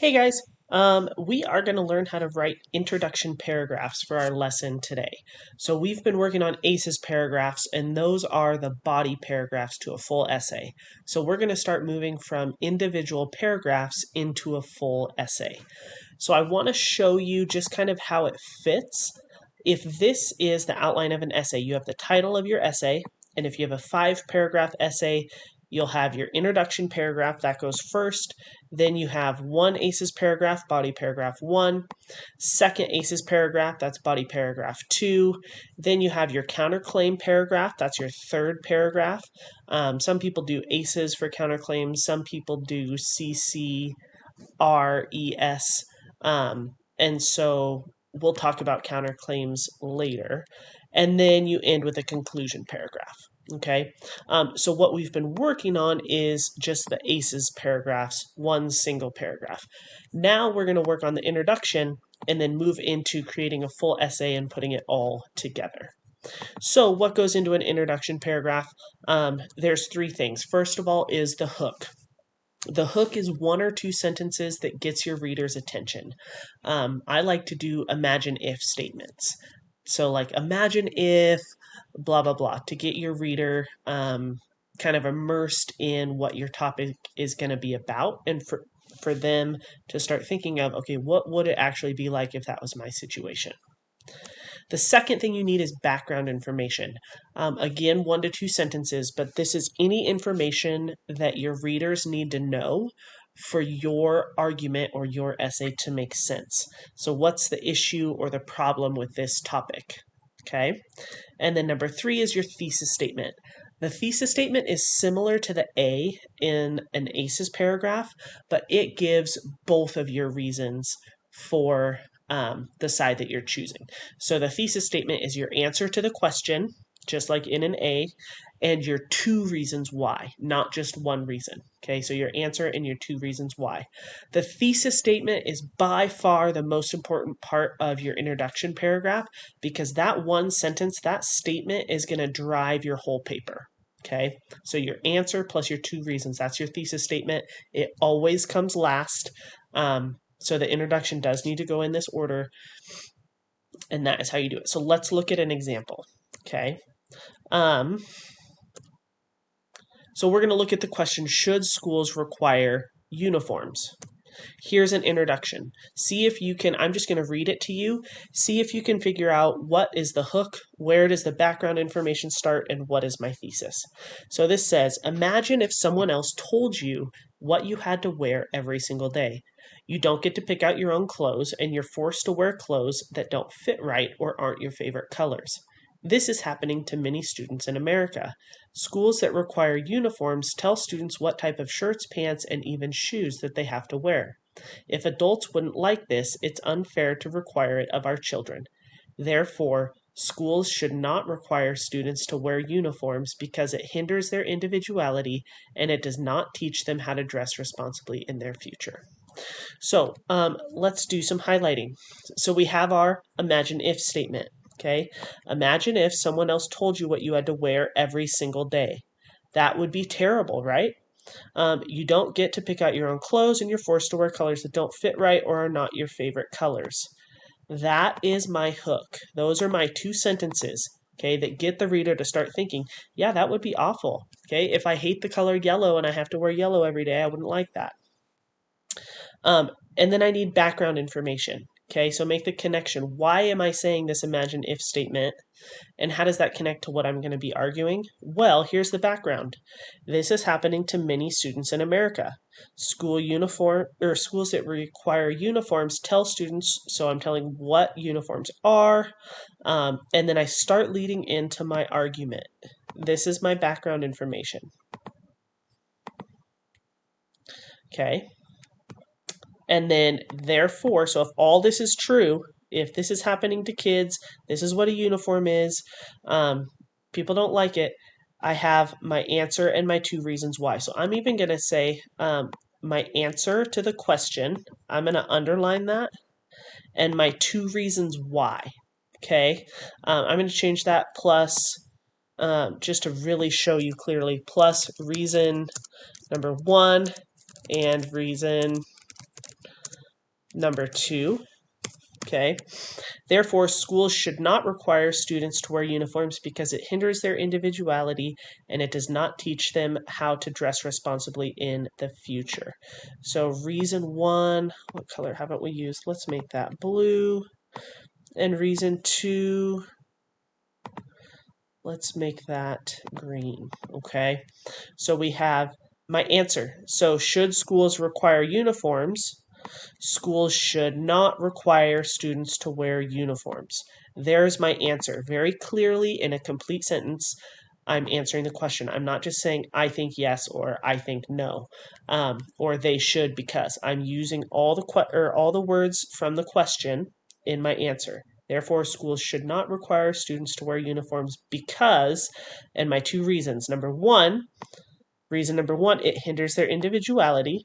Hey guys, we are going to learn how to write introduction paragraphs for our lesson today. So we've been working on ACES paragraphs, and those are the body paragraphs to a full essay. So we're going to start moving from individual paragraphs into a full essay. So I want to show you just kind of how it fits. If this is the outline of an essay, you have the title of your essay, and if you have a 5-paragraph essay, you'll have your introduction paragraph that goes first. Then you have one ACES paragraph, body paragraph 1. Second ACES paragraph, that's body paragraph 2. Then you have your counterclaim paragraph, that's your third paragraph. Some people do ACES for counterclaims, some people do CCRES. And so we'll talk about counterclaims later. And then you end with a conclusion paragraph. Okay, so what we've been working on is just the ACES paragraphs, one single paragraph. Now we're going to work on the introduction and then move into creating a full essay and putting it all together. So what goes into an introduction paragraph? There's 3 things. First of all is the hook. The hook is 1 or 2 sentences that gets your reader's attention. I like to do imagine if statements. So like imagine if blah, blah, blah, to get your reader kind of immersed in what your topic is going to be about, and for them to start thinking of, okay, what would it actually be like if that was my situation? The second thing you need is background information. Again, 1 to 2 sentences, but this is any information that your readers need to know for your argument or your essay to make sense. So what's the issue or the problem with this topic? Okay. And then number 3 is your thesis statement. The thesis statement is similar to the A in an ACES paragraph, but it gives both of your reasons for the side that you're choosing. So the thesis statement is your answer to the question, just like in an A, and your 2 reasons why, not just 1 reason. Okay, so your answer and your 2 reasons why. The thesis statement is by far the most important part of your introduction paragraph, because that 1 sentence, that statement is going to drive your whole paper. Okay, so your answer plus your 2 reasons, that's your thesis statement. It always comes last. So the introduction does need to go in this order, and that is how you do it. So let's look at an example. Okay. So we're going to look at the question, should schools require uniforms? Here's an introduction. See if you can, I'm just going to read it to you. See if you can figure out what is the hook, where does the background information start, and what is my thesis. So this says, imagine if someone else told you what you had to wear every single day. You don't get to pick out your own clothes, and you're forced to wear clothes that don't fit right or aren't your favorite colors. This is happening to many students in America. Schools that require uniforms tell students what type of shirts, pants, and even shoes that they have to wear. If adults wouldn't like this, it's unfair to require it of our children. Therefore, schools should not require students to wear uniforms because it hinders their individuality and it does not teach them how to dress responsibly in their future. So let's do some highlighting. So we have our imagine if statement. Okay, imagine if someone else told you what you had to wear every single day. That would be terrible, right? You don't get to pick out your own clothes, and you're forced to wear colors that don't fit right or are not your favorite colors. That is my hook. Those are my 2 sentences, okay, that get the reader to start thinking, yeah, that would be awful. Okay, if I hate the color yellow and I have to wear yellow every day, I wouldn't like that. And then I need background information. Okay, so make the connection. Why am I saying this imagine if statement? And how does that connect to what I'm going to be arguing? Well, here's the background. This is happening to many students in America. Schools that require uniforms tell students, so I'm telling what uniforms are, and then I start leading into my argument. This is my background information. Okay. And then, therefore, so if all this is true, if this is happening to kids, this is what a uniform is, people don't like it, I have my answer and my 2 reasons why. So I'm even going to say my answer to the question, I'm going to underline that, and my 2 reasons why. Okay, I'm going to change that plus, just to really show you clearly, plus reason number 1 and reason Number 2, okay, therefore, schools should not require students to wear uniforms because it hinders their individuality and it does not teach them how to dress responsibly in the future. So reason 1, what color haven't we used? Let's make that blue. And reason 2, let's make that green, okay? So we have my answer. So should schools require uniforms? Schools should not require students to wear uniforms. There's my answer. Very clearly in a complete sentence, I'm answering the question. I'm not just saying I think yes or I think no, or they should because. I'm using all the words from the question in my answer. Therefore, schools should not require students to wear uniforms because, and my 2 reasons. Reason number 1, it hinders their individuality.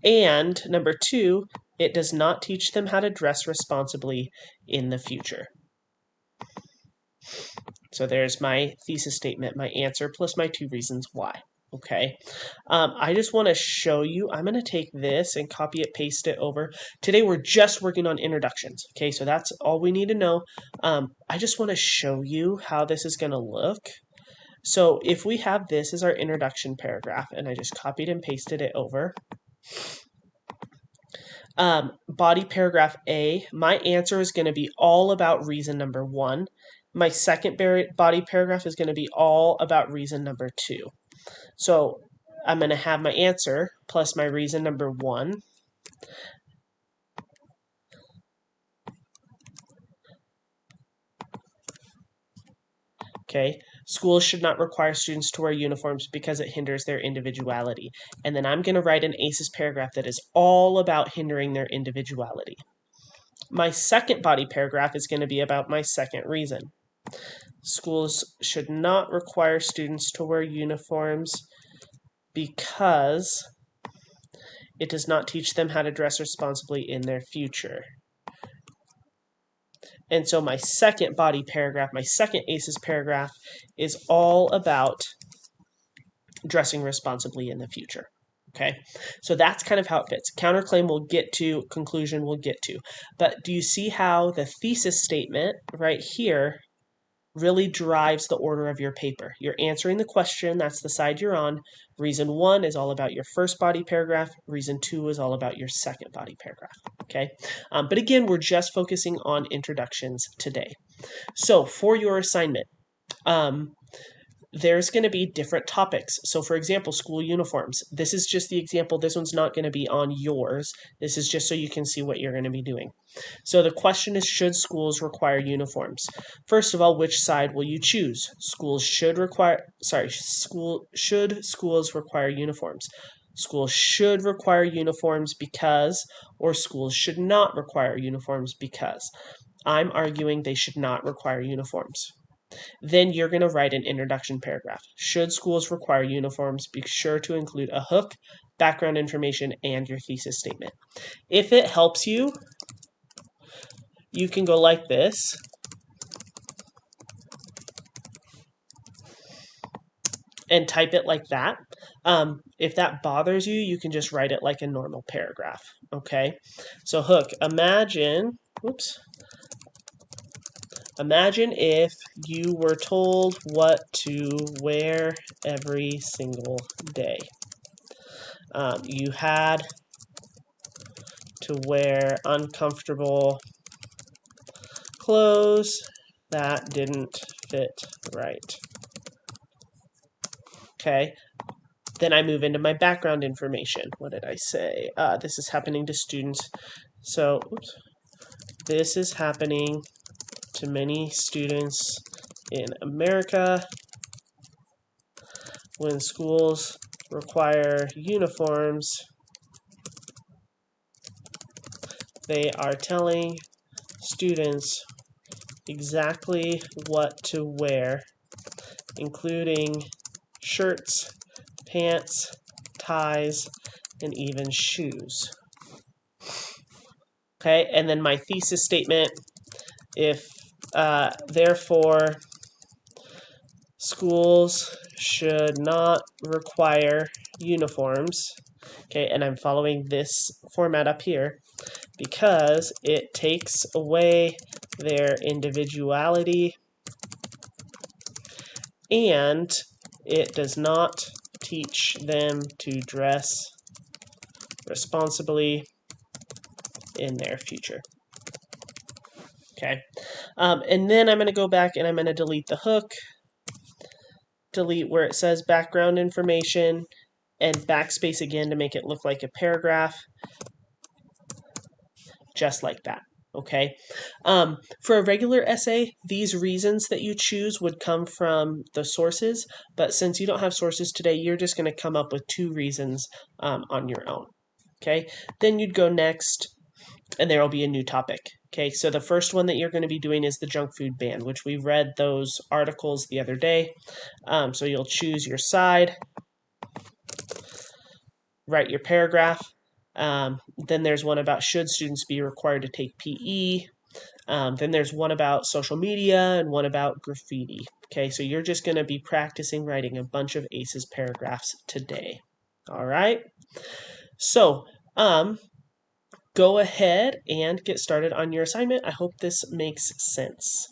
And number 2, it does not teach them how to dress responsibly in the future. So there's my thesis statement, my answer, plus my 2 reasons why. Okay, I just want to show you, I'm going to take this and copy it, paste it over. Today we're just working on introductions. Okay, so that's all we need to know. I just want to show you how this is going to look. So if we have this as our introduction paragraph, and I just copied and pasted it over. Body paragraph A, my answer is going to be all about reason number 1. My second body paragraph is going to be all about reason number 2. So I'm going to have my answer plus my reason number 1. Okay, schools should not require students to wear uniforms because it hinders their individuality. And then I'm going to write an ACES paragraph that is all about hindering their individuality. My second body paragraph is going to be about my second reason. Schools should not require students to wear uniforms because it does not teach them how to dress responsibly in their future. And so my second body paragraph, my second ACES paragraph, is all about dressing responsibly in the future. Okay, so that's kind of how it fits. Counterclaim we'll get to, conclusion we'll get to. But do you see how the thesis statement right here really drives the order of your paper? You're answering the question, that's the side you're on. Reason 1 is all about your first body paragraph. Reason 2 is all about your second body paragraph. Okay, but again, we're just focusing on introductions today. So for your assignment, there's going to be different topics. So for example, school uniforms. This is just the example. This one's not going to be on yours. This is just so you can see what you're going to be doing. So the question is, should schools require uniforms? First of all, which side will you choose? Should schools require uniforms? Schools should require uniforms because, or schools should not require uniforms because. I'm arguing they should not require uniforms. Then you're going to write an introduction paragraph. Should schools require uniforms? Be sure to include a hook, background information, and your thesis statement. If it helps you, you can go like this. And type it like that. If that bothers you, you can just write it like a normal paragraph. Okay? So hook, imagine if you were told what to wear every single day. You had to wear uncomfortable clothes that didn't fit right. Okay, then I move into my background information. What did I say? This is happening to students. So, this is happening to many students in America when schools require uniforms. They are telling students exactly what to wear, including shirts, pants, ties, and even shoes. Okay, and then my thesis statement, therefore, schools should not require uniforms. Okay, and I'm following this format up here because it takes away their individuality and it does not teach them to dress responsibly in their future. Okay, and then I'm going to go back and I'm going to delete the hook, delete where it says background information, and backspace again to make it look like a paragraph, just like that. Okay. For a regular essay, these reasons that you choose would come from the sources, but since you don't have sources today, you're just going to come up with 2 reasons on your own. Okay. Then you'd go next, and there will be a new topic. Okay, so the first one that you're going to be doing is the junk food ban, which we read those articles the other day. So you'll choose your side, write your paragraph. Then there's one about should students be required to take PE. Then there's one about social media and one about graffiti. Okay, so you're just going to be practicing writing a bunch of ACES paragraphs today. All right, so go ahead and get started on your assignment. I hope this makes sense.